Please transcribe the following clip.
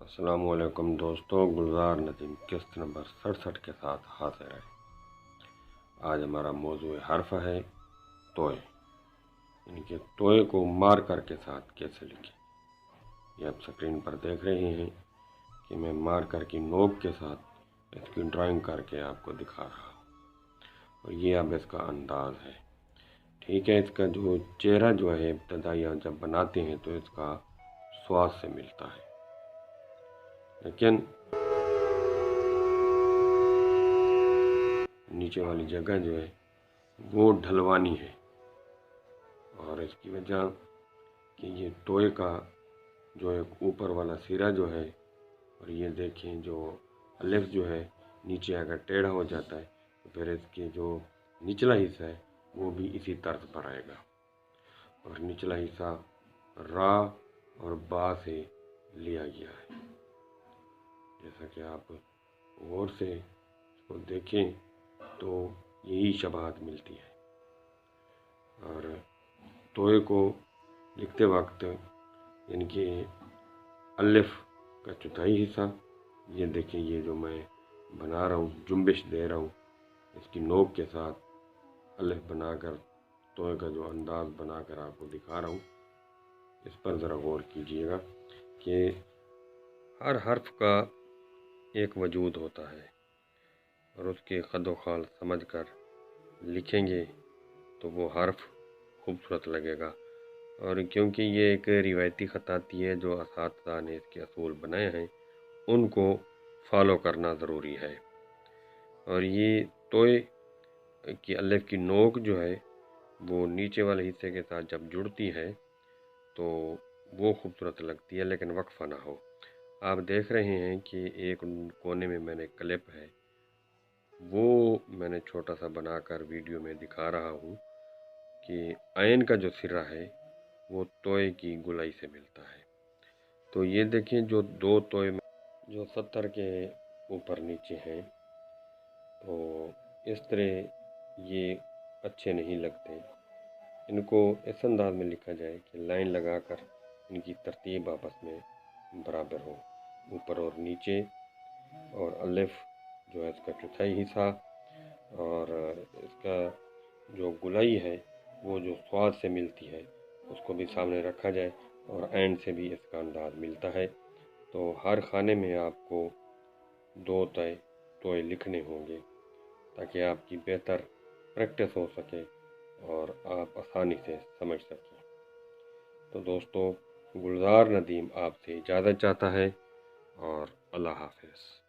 अस्सलाम वालेकुम दोस्तों, गुलजार नदीम किस्त नंबर 67 के साथ हाजिर है। आज हमारा मौजूद हर्फ है तोय, यानी कि तोय को मार्कर के साथ कैसे लिखें। ये आप स्क्रीन पर देख रहे हैं कि मैं मार्कर की नोक के साथ इसकी ड्राइंग करके आपको दिखा रहा हूँ। और ये अब इसका अंदाज है, ठीक है। इसका जो चेहरा जो है इब्तदाई जब बनाते हैं तो इसका स्वाद से मिलता है, लेकिन नीचे वाली जगह जो है वो ढलवानी है। और इसकी वजह कि ये टोए का जो एक ऊपर वाला सिरा जो है, और ये देखें जो अलिफ जो है नीचे अगर टेढ़ा हो जाता है तो फिर इसके जो निचला हिस्सा है वो भी इसी तर्ज पर आएगा। और निचला हिस्सा रा और बा से लिया गया है। जैसा कि आप गौर से इसको देखें तो यही शबाहत मिलती है। और तोय को लिखते वक्त यानी कि अलिफ का चौथाई हिस्सा, ये देखें, ये जो मैं बना रहा हूँ, जुम्बिश दे रहा हूँ इसकी नोक के साथ अलिफ बनाकर तोय का जो अंदाज बनाकर आपको दिखा रहा हूँ, इस पर ज़रा गौर कीजिएगा कि हर हर्फ का एक वजूद होता है और उसके क़द व ख़ाल समझ कर लिखेंगे तो वो हर्फ खूबसूरत लगेगा। और क्योंकि ये एक रिवायती ख़ताती है, जो असातिज़ा ने इसके असूल बनाए हैं उनको फॉलो करना ज़रूरी है। और ये तोय की अलिफ की नोक जो है वो नीचे वाले हिस्से के साथ जब जुड़ती है तो वो खूबसूरत लगती है, लेकिन वक्फ़ा ना हो। आप देख रहे हैं कि एक कोने में मैंने क्लिप है, वो मैंने छोटा सा बनाकर वीडियो में दिखा रहा हूँ कि आयन का जो सिरा है वो तोय की गुलाई से मिलता है। तो ये देखें, जो दो तोय जो 70 के ऊपर नीचे हैं, तो इस तरह ये अच्छे नहीं लगते। इनको इस अंदाज में लिखा जाए कि लाइन लगाकर इनकी तरतीब आपस में बराबर हो, ऊपर और नीचे। और अलिफ जो है इसका चौथाई हिस्सा, और इसका जो गुलाई है वो जो स्वाद से मिलती है उसको भी सामने रखा जाए, और एंड से भी इसका अंदाज मिलता है। तो हर खाने में आपको दो तोय लिखने होंगे ताकि आपकी बेहतर प्रैक्टिस हो सके और आप आसानी से समझ सकें। तो दोस्तों, गुलजार नदीम आपसे इजाज़त चाहता है और अल्लाह हाफ़िज़।